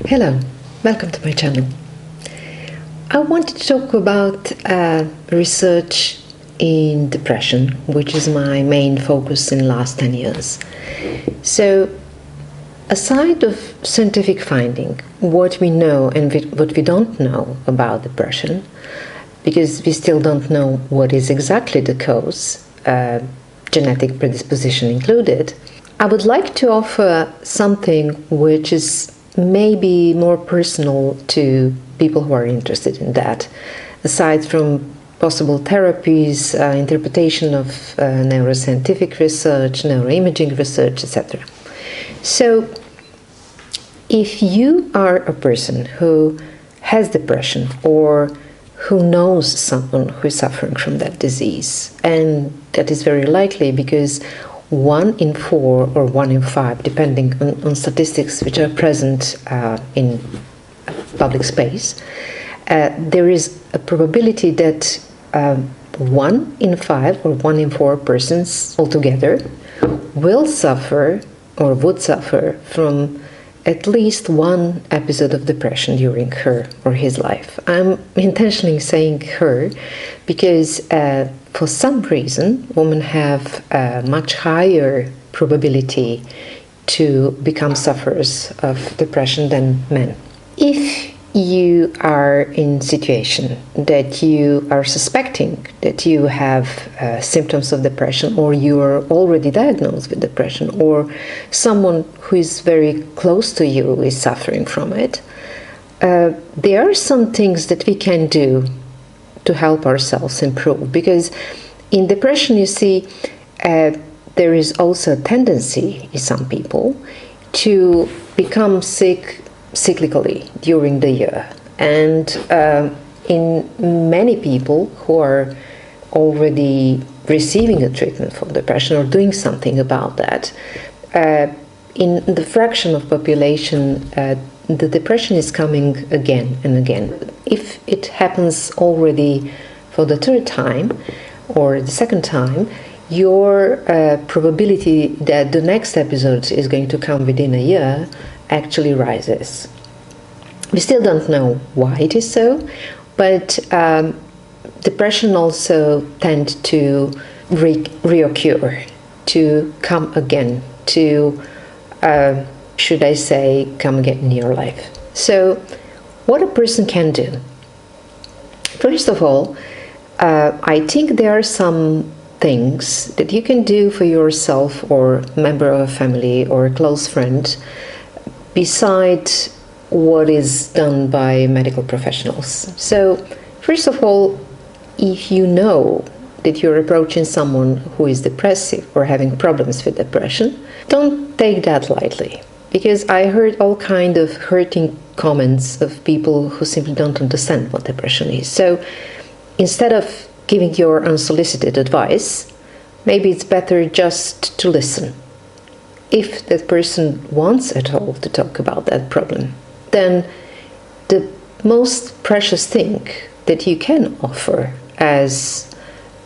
Hello, welcome to my channel. I wanted to talk about research in depression, which is my main focus in the last 10 years. So, aside of scientific finding, what we know and what we don't know about depression, because we still don't know what is exactly the cause, genetic predisposition included, I would like to offer something which is maybe more personal to people who are interested in that, aside from possible therapies, interpretation of neuroscientific research, neuroimaging research, etc. So, if you are a person who has depression or who knows someone who is suffering from that disease, and that is very likely because 1 in 4 or 1 in 5, depending on statistics which are present in public space, there is a probability that 1 in 5 or 1 in 4 persons altogether will suffer or would suffer from at least one episode of depression during her or his life. I'm intentionally saying her because for some reason women have a much higher probability to become sufferers of depression than men. If you are in a situation that you are suspecting that you have symptoms of depression, or you are already diagnosed with depression, or someone who is very close to you is suffering from it, there are some things that we can do to help ourselves improve. Because in depression, you see, there is also a tendency in some people to become sick cyclically during the year, and in many people who are already receiving a treatment for depression or doing something about that, in the fraction of population the depression is coming again and again. If it happens already for the third time or the second time, your probability that the next episode is going to come within a year actually rises. We still don't know why it is so, but depression also tends to reoccur, to come again, to, should I say, come again in your life. So, what a person can do? First of all, I think there are some things that you can do for yourself or a member of a family or a close friend besides what is done by medical professionals. So, first of all, if you know that you're approaching someone who is depressive or having problems with depression, don't take that lightly. Because I heard all kind of hurting comments of people who simply don't understand what depression is. So, instead of giving your unsolicited advice, maybe it's better just to listen. If that person wants at all to talk about that problem, then the most precious thing that you can offer as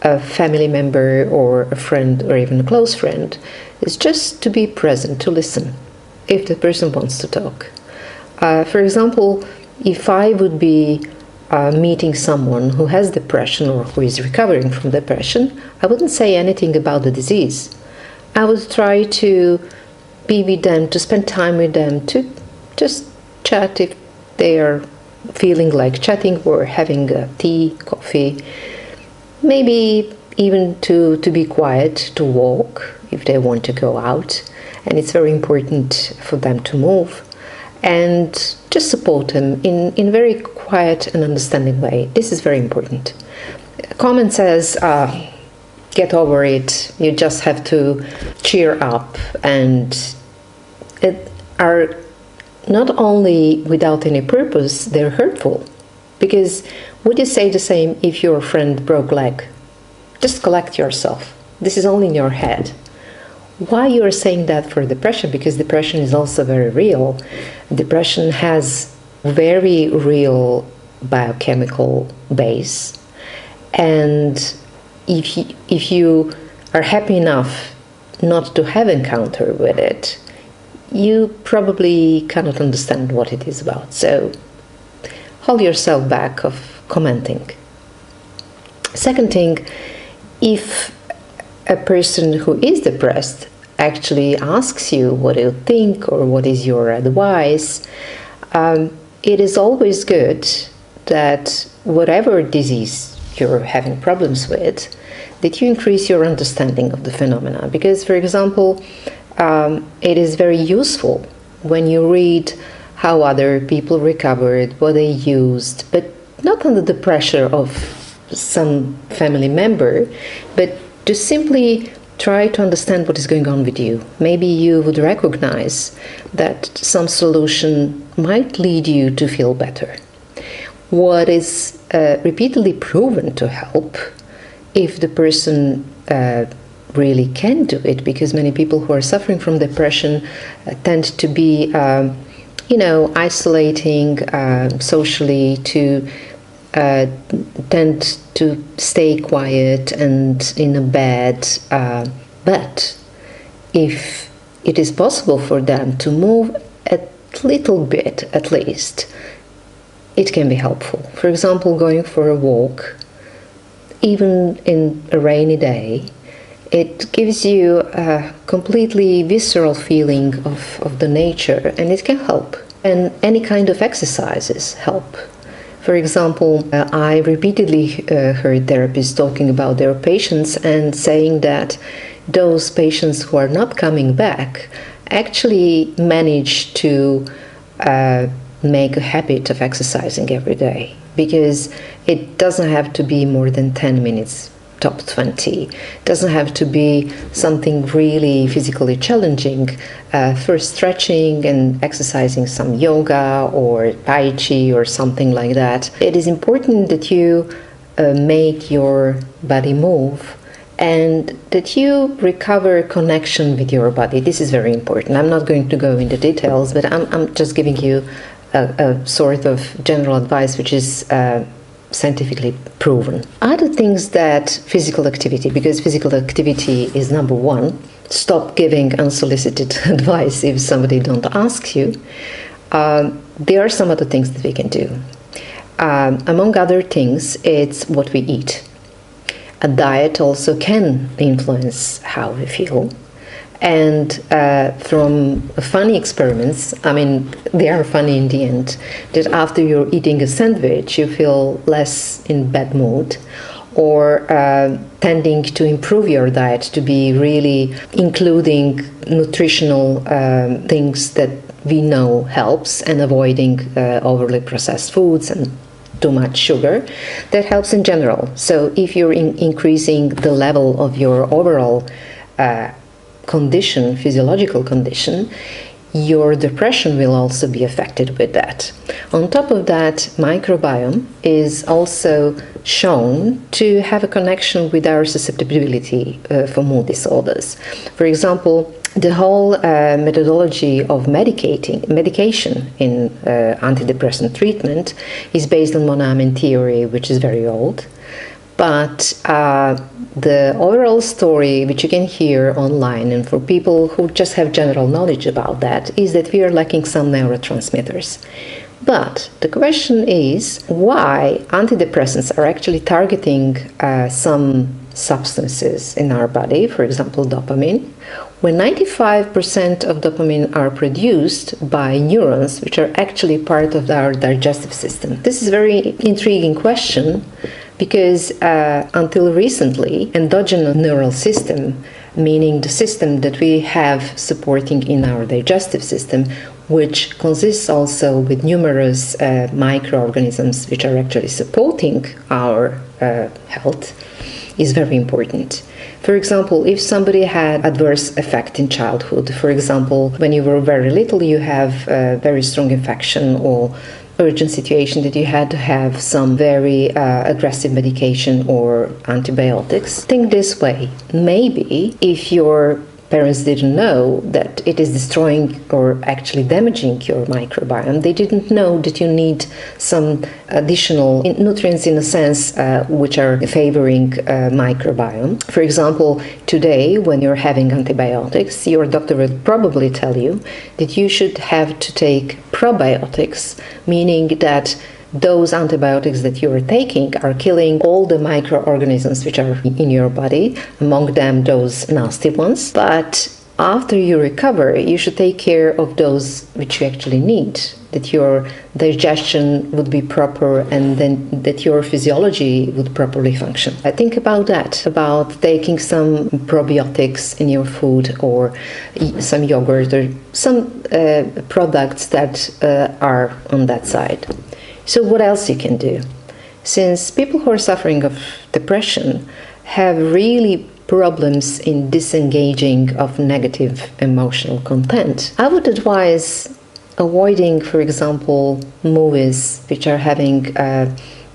a family member or a friend or even a close friend is just to be present, to listen, if the person wants to talk. For example, if I would be meeting someone who has depression or who is recovering from depression, I wouldn't say anything about the disease. I would try to be with them, to spend time with them, to just chat if they are feeling like chatting or having a tea, coffee. Maybe even to be quiet, to walk if they want to go out. And it's very important for them to move. And just support them in a very quiet and understanding way. This is very important. Comment says, get over it, you just have to cheer up, and it are not only without any purpose, they're hurtful. Because would you say the same if your friend broke leg? Just collect yourself. This is only in your head. Why you are saying that for depression? Because depression is also very real. Depression has very real biochemical base, and if you are happy enough not to have encounter with it, you probably cannot understand what it is about. So hold yourself back of commenting. Second thing, if a person who is depressed actually asks you what you think or what is your advice, it is always good that whatever disease you're having problems with, that you increase your understanding of the phenomena. Because, for example, it is very useful when you read how other people recovered, what they used, but not under the pressure of some family member, but to simply try to understand what is going on with you. Maybe you would recognize that some solution might lead you to feel better. What is repeatedly proven to help, if the person really can do it, because many people who are suffering from depression tend to be, isolating socially, to tend to stay quiet and in a bed. But if it is possible for them to move a little bit, at least, it can be helpful. For example, going for a walk, even in a rainy day, it gives you a completely visceral feeling of the nature, and it can help. And any kind of exercises help. For example, I repeatedly heard therapists talking about their patients and saying that those patients who are not coming back actually manage to make a habit of exercising every day, because it doesn't have to be more than 10 minutes, top 20. It doesn't have to be something really physically challenging. First stretching and exercising some yoga or Tai Chi or something like that. It is important that you make your body move and that you recover connection with your body. This is very important. I'm not going to go into details, but I'm just giving you a sort of general advice which is scientifically proven. Other things that physical activity, because physical activity is number one. Stop giving unsolicited advice if somebody don't ask you. There are some other things that we can do. Among other things, it's what we eat. A diet also can influence how we feel. And from funny experiments, I mean, they are funny in the end, that after you're eating a sandwich, you feel less in bad mood, or tending to improve your diet to be really including nutritional things that we know helps, and avoiding overly processed foods and too much sugar. That helps in general. So if you're increasing the level of your overall condition, physiological condition, your depression will also be affected with that. On top of that, microbiome is also shown to have a connection with our susceptibility for mood disorders. For example, the whole methodology of medication in antidepressant treatment is based on monoamine theory, which is very old. But the overall story, which you can hear online, and for people who just have general knowledge about that, is that we are lacking some neurotransmitters. But the question is why antidepressants are actually targeting some substances in our body, for example, dopamine, when 95% of dopamine are produced by neurons, which are actually part of our digestive system. This is a very intriguing question, because until recently, endogenous neural system, meaning the system that we have supporting in our digestive system, which consists also with numerous microorganisms which are actually supporting our health, is very important. For example, if somebody had adverse effect in childhood, for example, when you were very little, you have a very strong infection or urgent situation that you had to have some very aggressive medication or antibiotics, think this way. Maybe if your parents didn't know that it is destroying or actually damaging your microbiome. They didn't know that you need some additional nutrients, in a sense, which are favoring microbiome. For example, today when you're having antibiotics, your doctor will probably tell you that you should have to take probiotics, meaning that those antibiotics that you are taking are killing all the microorganisms which are in your body, among them those nasty ones. But after you recover, you should take care of those which you actually need, that your digestion would be proper and then that your physiology would properly function. I think about that, about taking some probiotics in your food or some yogurt or some products that are on that side. So what else you can do? Since people who are suffering of depression have really problems in disengaging of negative emotional content, I would advise avoiding, for example, movies which are having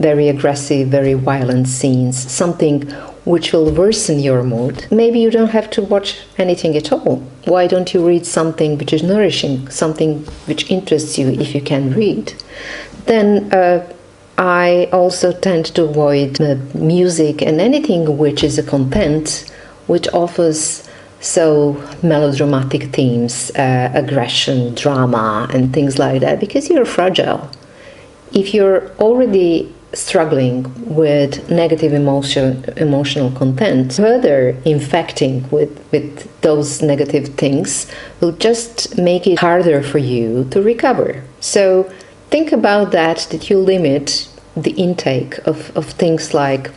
very aggressive, very violent scenes, something which will worsen your mood. Maybe you don't have to watch anything at all. Why don't you read something which is nourishing, something which interests you if you can read? Then I also tend to avoid music and anything which is a content which offers so melodramatic themes, aggression, drama, and things like that, because you're fragile. If you're already struggling with negative emotional content, further infecting with those negative things will just make it harder for you to recover. So think about that you limit the intake of things like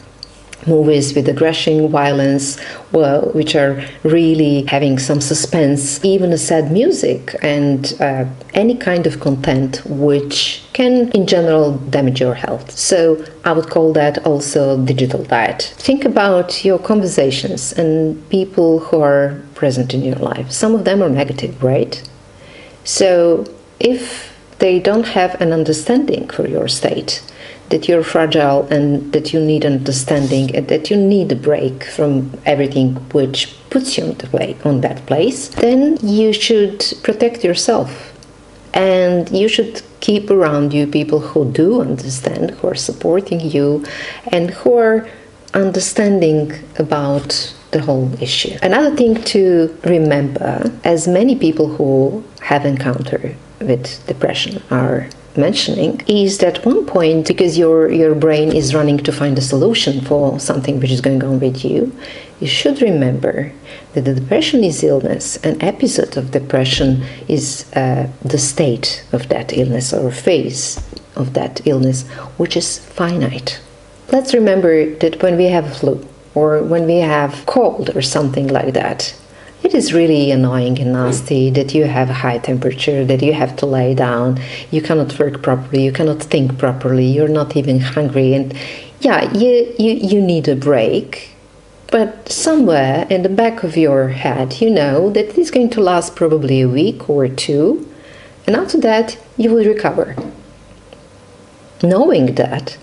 movies with aggression, violence, which are really having some suspense, even a sad music, and any kind of content which can in general damage your health. So I would call that also digital diet. Think about your conversations and people who are present in your life. Some of them are negative, right? So if they don't have an understanding for your state, that you're fragile and that you need understanding and that you need a break from everything which puts you on that place, then you should protect yourself. And you should keep around you people who do understand, who are supporting you, and who are understanding about the whole issue. Another thing to remember, as many people who have encountered with depression are mentioning, is that one point, because your brain is running to find a solution for something which is going on with you, you should remember that the depression is illness. An episode of depression is the state of that illness or phase of that illness, which is finite. Let's remember that when we have a flu or when we have cold or something like that, it is really annoying and nasty that you have a high temperature, that you have to lay down, you cannot work properly, you cannot think properly, you're not even hungry, and yeah, you need a break. But somewhere in the back of your head, you know that it's going to last probably a week or two, and after that you will recover. Knowing that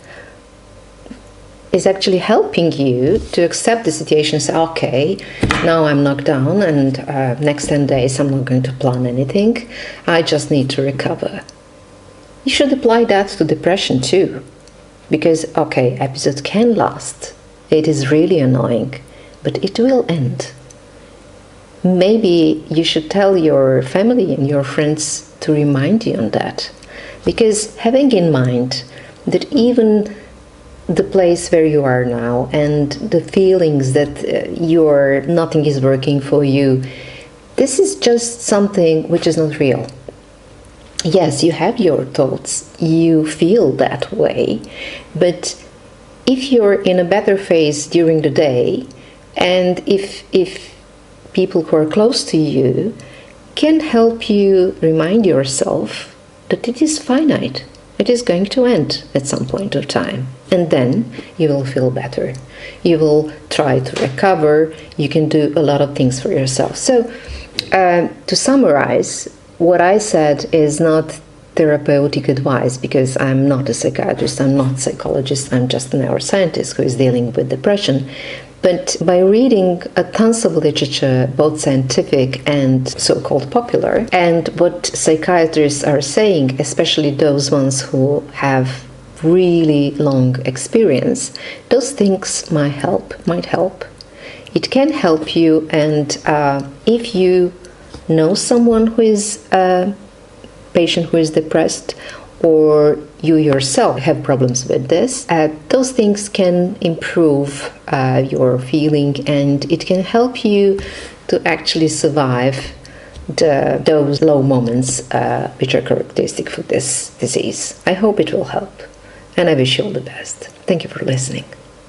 is actually helping you to accept the situation and say, okay, now I'm knocked down and next 10 days I'm not going to plan anything. I just need to recover. You should apply that to depression too. Because, okay, episodes can last. It is really annoying, but it will end. Maybe you should tell your family and your friends to remind you on that. Because having in mind that even the place where you are now and the feelings that nothing is working for you, this is just something which is not real. Yes, you have your thoughts, you feel that way, but if you're in a better phase during the day, and if people who are close to you can help you remind yourself that it is finite, it is going to end at some point of time. And then you will feel better. You will try to recover. You can do a lot of things for yourself. So, to summarize, what I said is not therapeutic advice, because I'm not a psychiatrist, I'm not a psychologist, I'm just a neuroscientist who is dealing with depression. But by reading tons of literature, both scientific and so-called popular, and what psychiatrists are saying, especially those ones who have really long experience, those things might help. It can help you, and if you know someone who is a patient who is depressed, or you yourself have problems with this, those things can improve your feeling, and it can help you to actually survive those low moments which are characteristic for this disease. I hope it will help, and I wish you all the best. Thank you for listening.